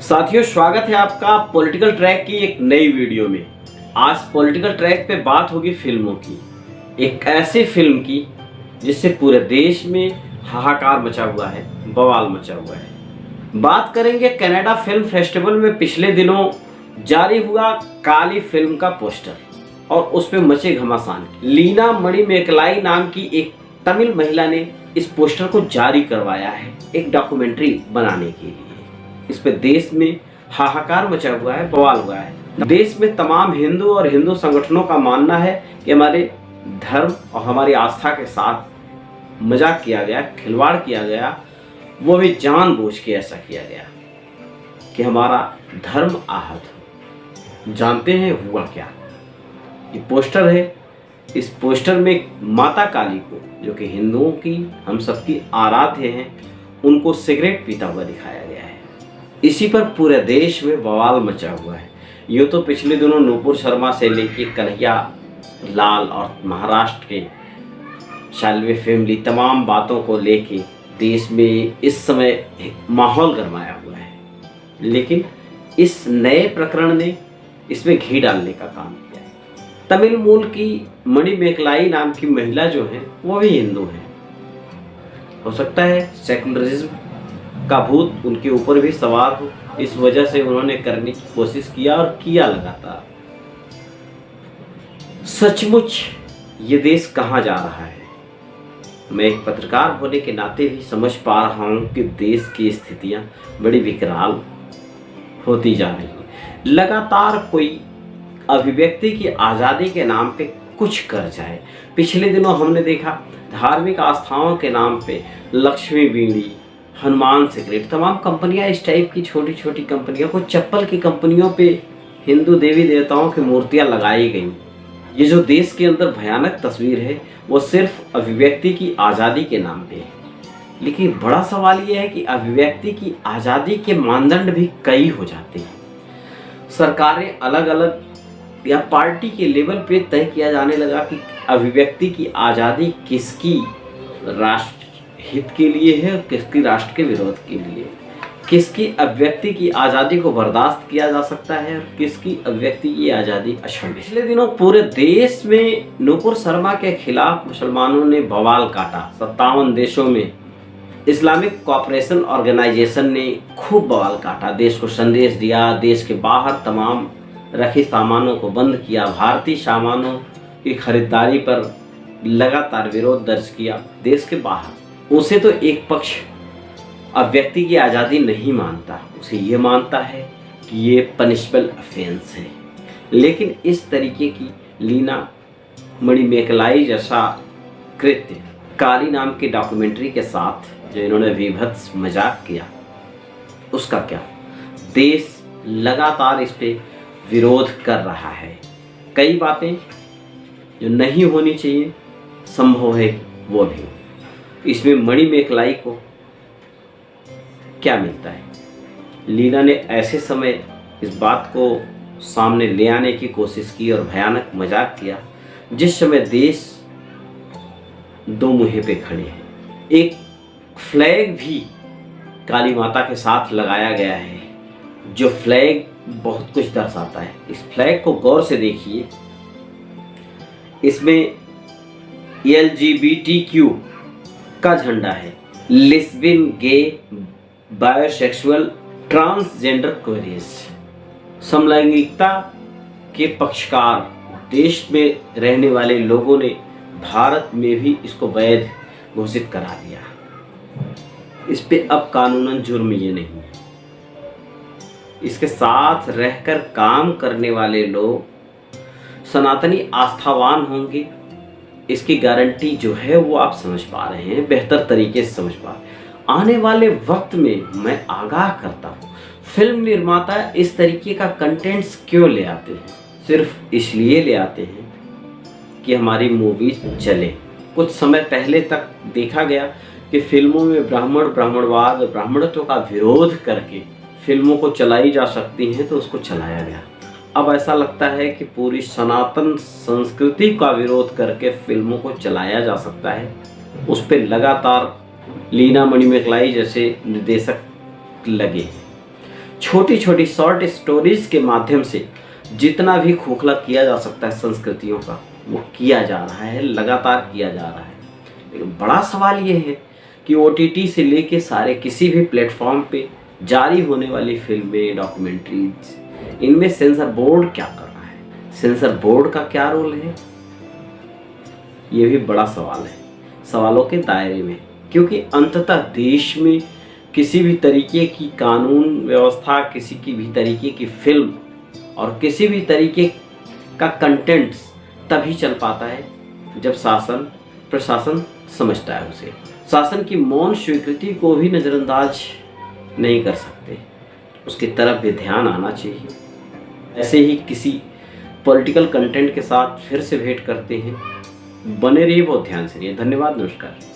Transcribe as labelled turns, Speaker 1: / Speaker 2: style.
Speaker 1: साथियों, स्वागत है आपका पॉलिटिकल ट्रैक की एक नई वीडियो में। आज पॉलिटिकल ट्रैक पे बात होगी फिल्मों की, एक ऐसी फिल्म की जिससे पूरे देश में हाहाकार मचा हुआ है, बवाल मचा हुआ है। बात करेंगे कनाडा फिल्म फेस्टिवल में पिछले दिनों जारी हुआ काली फिल्म का पोस्टर और उस पर मचे घमासान। लीना मणिमेकलाई नाम की एक तमिल महिला ने इस पोस्टर को जारी करवाया है एक डॉक्यूमेंट्री बनाने के लिए। इस पे देश में हाहाकार मचा हुआ है, बवाल हुआ है। देश में तमाम हिंदू और हिंदू संगठनों का मानना है कि हमारे धर्म और हमारी आस्था के साथ मजाक किया गया, खिलवाड़ किया गया, वो भी जानबूझ के ऐसा किया गया कि हमारा धर्म आहत हो। जानते हैं हुआ क्या? ये पोस्टर है। इस पोस्टर में माता काली को, जो कि हिंदुओं की हम सबकी आराध्य हैं, उनको सिगरेट पीता हुआ दिखाया गया है। इसी पर पूरे देश में बवाल मचा हुआ है। यूँ तो पिछले दिनों नूपुर शर्मा से लेके कन्हैया लाल और महाराष्ट्र के शाल्वे फैमिली तमाम बातों को लेके देश में इस समय माहौल गरमाया हुआ है। लेकिन इस नए प्रकरण ने इसमें घी डालने का काम किया है। तमिल मूल की मणिमेकलाई नाम की महिला जो है वो भी हिंदू है। हो सकता है सेकुलरिज्म का भूत उनके ऊपर भी सवार हो, इस वजह से उन्होंने करने की कोशिश किया और किया लगातार। सचमुच ये देश कहाँ जा रहा है? मैं एक पत्रकार होने के नाते भी समझ पा रहा हूँ कि देश की स्थितियाँ बड़ी विकराल होती जा रही हैं। लगातार कोई अभिव्यक्ति की आज़ादी के नाम पे कुछ कर जाए। पिछले दिनों हमने देखा धार्मिक आस्थाओं के नाम पे लक्ष्मी बीड़ी, हनुमान सिगरेट, तमाम कंपनियां इस टाइप की छोटी छोटी कंपनियों को, चप्पल की कंपनियों पे हिंदू देवी देवताओं की मूर्तियां लगाई गई। ये जो देश के अंदर भयानक तस्वीर है वो सिर्फ अभिव्यक्ति की आज़ादी के नाम पे है। लेकिन बड़ा सवाल ये है कि अभिव्यक्ति की आज़ादी के मानदंड भी कई हो जाते हैं। सरकारें अलग अलग या पार्टी के लेवल पे तय किया जाने लगा कि अभिव्यक्ति की आज़ादी किसकी राष्ट्र हित के लिए है और किसकी राष्ट्र के विरोध के लिए। किसकी अभिव्यक्ति की आज़ादी को बर्दाश्त किया जा सकता है और किसकी अभिव्यक्ति की आज़ादी अक्षुण्ण। पिछले दिनों पूरे देश में नूपुर शर्मा के खिलाफ मुसलमानों ने बवाल काटा। 57 देशों में इस्लामिक कोऑपरेशन ऑर्गेनाइजेशन ने खूब बवाल काटा, देश को संदेश दिया, देश के बाहर तमाम रखे सामानों को बंद किया, भारतीय सामानों की खरीदारी पर लगातार विरोध दर्ज किया देश के बाहर। उसे तो एक पक्ष अभिव्यक्ति की आज़ादी नहीं मानता, उसे ये मानता है कि ये पनिशबल ऑफेंस है। लेकिन इस तरीके की लीना मणिमेकलाई जैसा कृत्य काली नाम की डॉक्यूमेंट्री के साथ जो इन्होंने विभत्स मजाक किया, उसका क्या? देश लगातार इस पे विरोध कर रहा है। कई बातें जो नहीं होनी चाहिए संभव है वो भी। इसमें मणिमेकलाई को क्या मिलता है? लीना ने ऐसे समय इस बात को सामने ले आने की कोशिश की और भयानक मजाक किया जिस समय देश दो मुहे पे खड़े हैं। एक फ्लैग भी काली माता के साथ लगाया गया है, जो फ्लैग बहुत कुछ दर्शाता है। इस फ्लैग को गौर से देखिए। इसमें LGBTQ का झंडा है। लेस्बियन, गे, बायोसेक्सुअल, ट्रांसजेंडर क्वेरीज, समलैंगिकता के पक्षकार देश में रहने वाले लोगों ने भारत में भी इसको वैध घोषित करा दिया। इस पे अब कानूनन जुर्म ये नहीं है। इसके साथ रहकर काम करने वाले लोग सनातनी आस्थावान होंगे, इसकी गारंटी जो है वो आप समझ पा रहे हैं, बेहतर तरीके से समझ पा रहे हैं। आने वाले वक्त में मैं आगाह करता हूँ, फिल्म निर्माता इस तरीके का कंटेंट्स क्यों ले आते हैं? सिर्फ इसलिए ले आते हैं कि हमारी मूवीज चले। कुछ समय पहले तक देखा गया कि फिल्मों में ब्राह्मणवाद, ब्राह्मणत्व का विरोध करके फिल्मों को चलाई जा सकती हैं, तो उसको चलाया गया। अब ऐसा लगता है कि पूरी सनातन संस्कृति का विरोध करके फिल्मों को चलाया जा सकता है। उस पर लगातार लीना मणिमेकलाई जैसे निर्देशक लगे। छोटी छोटी शॉर्ट स्टोरीज के माध्यम से जितना भी खोखला किया जा सकता है संस्कृतियों का, वो किया जा रहा है, लगातार किया जा रहा है। लेकिन बड़ा सवाल ये है कि OTT से लेके सारे किसी भी प्लेटफॉर्म पे जारी होने वाली फिल्में, डॉक्यूमेंट्रीज, इनमें सेंसर बोर्ड क्या कर रहा है? सेंसर बोर्ड का क्या रोल है? ये भी बड़ा सवाल है, सवालों के दायरे में, क्योंकि अंततः देश में किसी भी तरीके की कानून व्यवस्था, किसी की भी तरीके की फिल्म और किसी भी तरीके का कंटेंट्स तभी चल पाता है जब शासन प्रशासन समझता है उसे। शासन की मौन स्वीकृति को भी नज़रअंदाज नहीं कर सकते, उसकी तरफ भी ध्यान आना चाहिए। ऐसे ही किसी पॉलिटिकल कंटेंट के साथ फिर से भेंट करते हैं। बने रहिए, बहुत ध्यान से रहिए। धन्यवाद, नमस्कार।